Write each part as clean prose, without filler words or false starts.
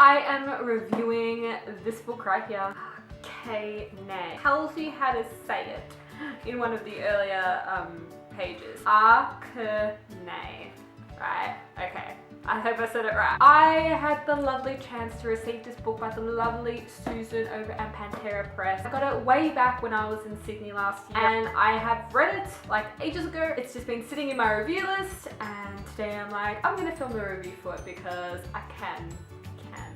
I am reviewing this book right here, Akarnae. Tells you how to say it in one of the earlier pages. Akarnae, right? Okay. I hope I said it right. I had the lovely chance to receive this book by the lovely Susan over at Pantera Press. I got it way back when I was in Sydney last year, and I have read it like ages ago. It's just been sitting in my review list, and today I'm like, I'm gonna film a review for it because I can.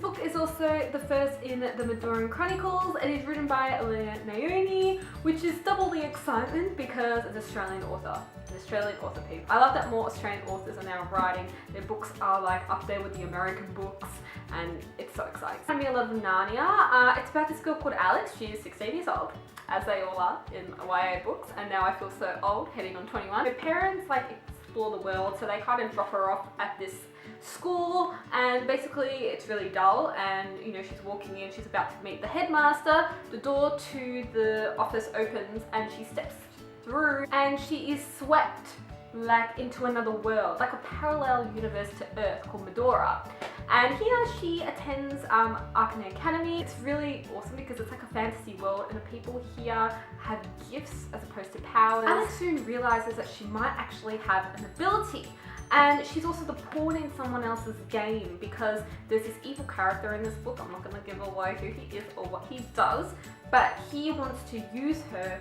The book is also the first in the Madoran Chronicles. It is written by Lynette Noni, which is double the excitement because it's an Australian author. An Australian author, people. I love that more Australian authors are now writing. Their books are like up there with the American books, and it's so exciting. It's gonna be a lot of Narnia. It's about this girl called Alex. She is 16 years old, as they all are in YA books, and now I feel so old, heading on 21. Her parents like explore the world, so they kind of drop her off at this school, and basically it's really dull, and you know, she's walking in, she's about to meet the headmaster. The door to the office opens and she steps through, and she is swept like into another world, like a parallel universe to Earth called Medora. And here she attends Akarnae Academy. It's really awesome because it's like a fantasy world, and the people here have gifts as opposed to powers. Alex soon realizes that she might actually have an ability. And she's also the pawn in someone else's game because there's this evil character in this book. I'm not going to give away who he is or what he does, but he wants to use her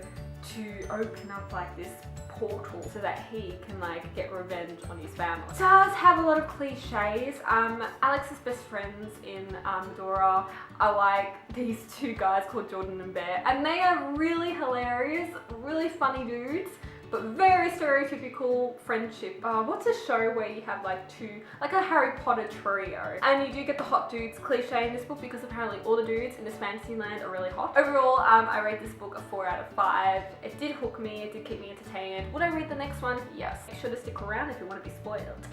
to open up like this portal so that he can like get revenge on his family. It does have a lot of cliches. Alex's best friends in Medora are like these two guys called Jordan and Bear, and they are really hilarious, really funny dudes, but very stereotypical friendship. What's a show where you have like two, like a Harry Potter trio, and you do get the hot dudes cliche in this book because apparently all the dudes in this fantasy land are really hot. Overall, I rate this book a 4 out of 5. It did hook me, it did keep me entertained. Would I read the next one? Yes. Make sure to stick around if you want to be spoiled.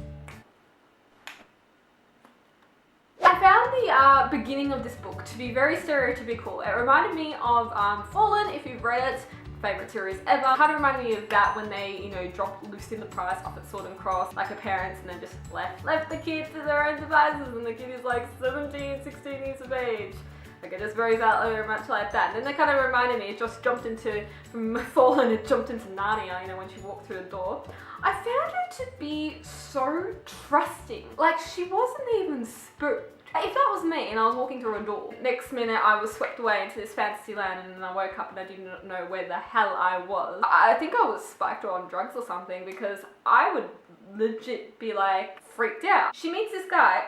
I found the beginning of this book to be very stereotypical. It reminded me of Fallen, if you've read it. Favorite series ever. Kind of reminded me of that when they, you know, dropped Lucy the Price off at Sword and Cross, like her parents, and then just left the kid to their own devices, and the kid is like 17, 16 years of age. Like, it just very much like that. And then they kind of reminded me, it just jumped into, from Fallen, it jumped into Narnia, you know, when she walked through the door. I found her to be so trusting. Like, she wasn't even spooked. If that was me and I was walking through a door, next minute I was swept away into this fantasy land, and then I woke up and I didn't know where the hell I was. I think I was spiked or on drugs or something, because I would legit be like freaked out. She meets this guy,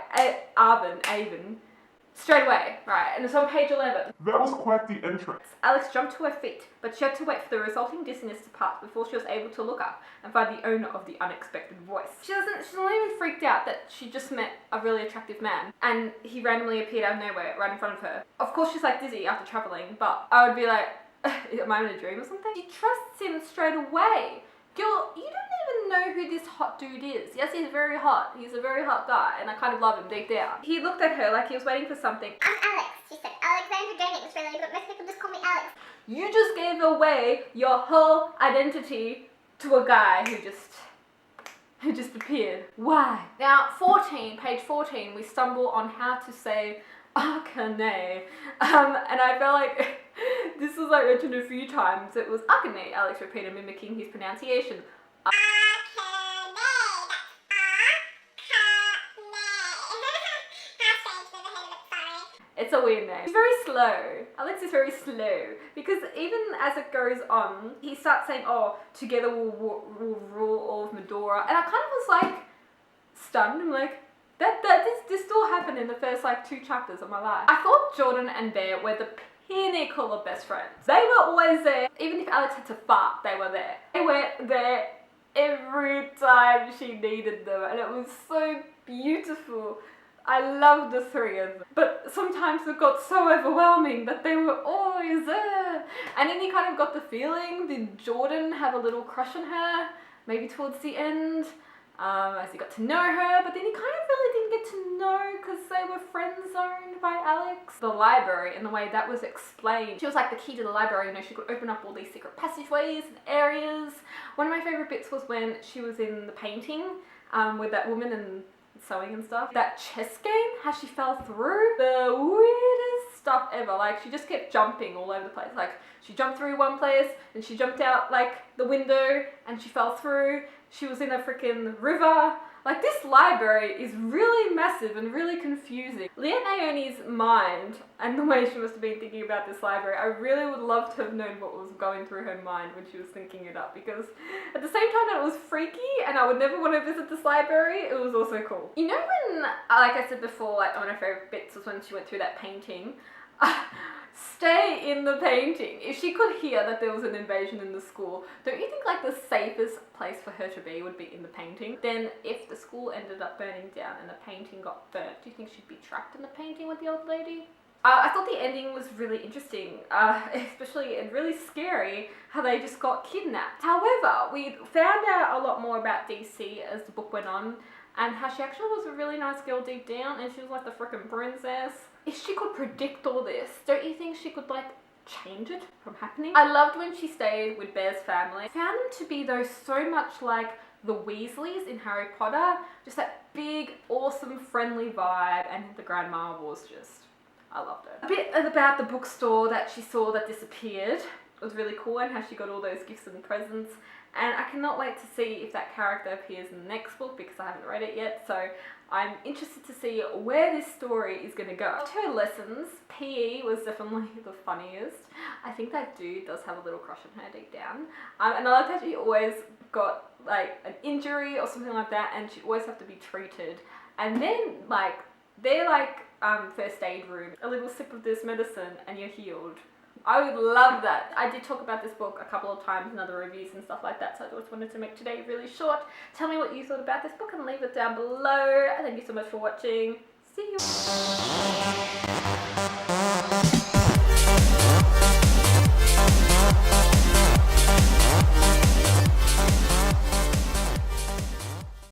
Avon, straight away, right, and it's on page 11. That was quite the entrance. Alex jumped to her feet, but she had to wait for the resulting dizziness to pass before she was able to look up and find the owner of the unexpected voice. She's not even freaked out that she just met a really attractive man, and he randomly appeared out of nowhere right in front of her. Of course she's like dizzy after traveling, but I would be like, am I in a dream or something? She trusts him straight away. Girl, you don't even know who this hot dude is. Yes, he's very hot. He's a very hot guy, and I kind of love him deep down. He looked at her like he was waiting for something. I'm Alex, she said. Alexandra Dating Australia, but most people just call me Alex. You just gave away your whole identity to a guy who just appeared. Why? Now, page 14, we stumble on how to say Akarnae. And I felt like this was like mentioned a few times. It was Akarnae, Alex repeated, mimicking his pronunciation. It's a weird name. He's very slow. Alex is very slow, because even as it goes on, he starts saying, oh, together we'll rule all of Medora. And I kind of was like stunned. I'm like, this still happened in the first like 2 chapters of my life. I thought Jordan and Bear were the pinnacle of best friends. They were always there. Even if Alex had to fart, they were there. They were there every time she needed them, and it was so beautiful. I loved the 3 of them. But sometimes it got so overwhelming that they were always there. And then you kind of got the feeling, did Jordan have a little crush on her? Maybe towards the end, as he got to know her. But then he kind of really didn't get to know because they were friend-zoned by Alex. The library and the way that was explained. She was like the key to the library, you know, she could open up all these secret passageways and areas. One of my favourite bits was when she was in the painting with that woman and sewing and stuff. That chess game, how she fell through, the weirdest stuff ever. Like, she just kept jumping all over the place. Like, she jumped through one place, and she jumped out, like, the window, and she fell through. She was in a freaking river. Like, this library is really massive and really confusing. Lynette Naoni's mind and the way she must have been thinking about this library, I really would love to have known what was going through her mind when she was thinking it up, because at the same time that it was freaky and I would never want to visit this library, it was also cool. You know when, like I said before, like one of my favourite bits was when she went through that painting. Stay in the painting. If she could hear that there was an invasion in the school, don't you think like the safest place for her to be would be in the painting? Then if the school ended up burning down and the painting got burnt, do you think she'd be trapped in the painting with the old lady? I thought the ending was really interesting, especially and really scary how they just got kidnapped. However, we found out a lot more about DC as the book went on, and how she actually was a really nice girl deep down, and she was like the freaking princess. If she could predict all this, don't you think she could like change it from happening? I loved when she stayed with Bear's family. I found them to be though so much like the Weasleys in Harry Potter, just that big, awesome, friendly vibe, and the grandma was just, I loved it. A bit about the bookstore that she saw that disappeared. It was really cool, and how she got all those gifts and presents. And I cannot wait to see if that character appears in the next book, because I haven't read it yet, so I'm interested to see where this story is going to go. Her lessons, PE was definitely the funniest. I think that dude does have a little crush on her deep down. And I like that she always got like an injury or something like that, and she'd always have to be treated. And then like, they're like first aid room, a little sip of this medicine and you're healed. I would love that. I did talk about this book a couple of times in other reviews and stuff like that, so I just wanted to make today really short. Tell me what you thought about this book and leave it down below. Thank you so much for watching. See you.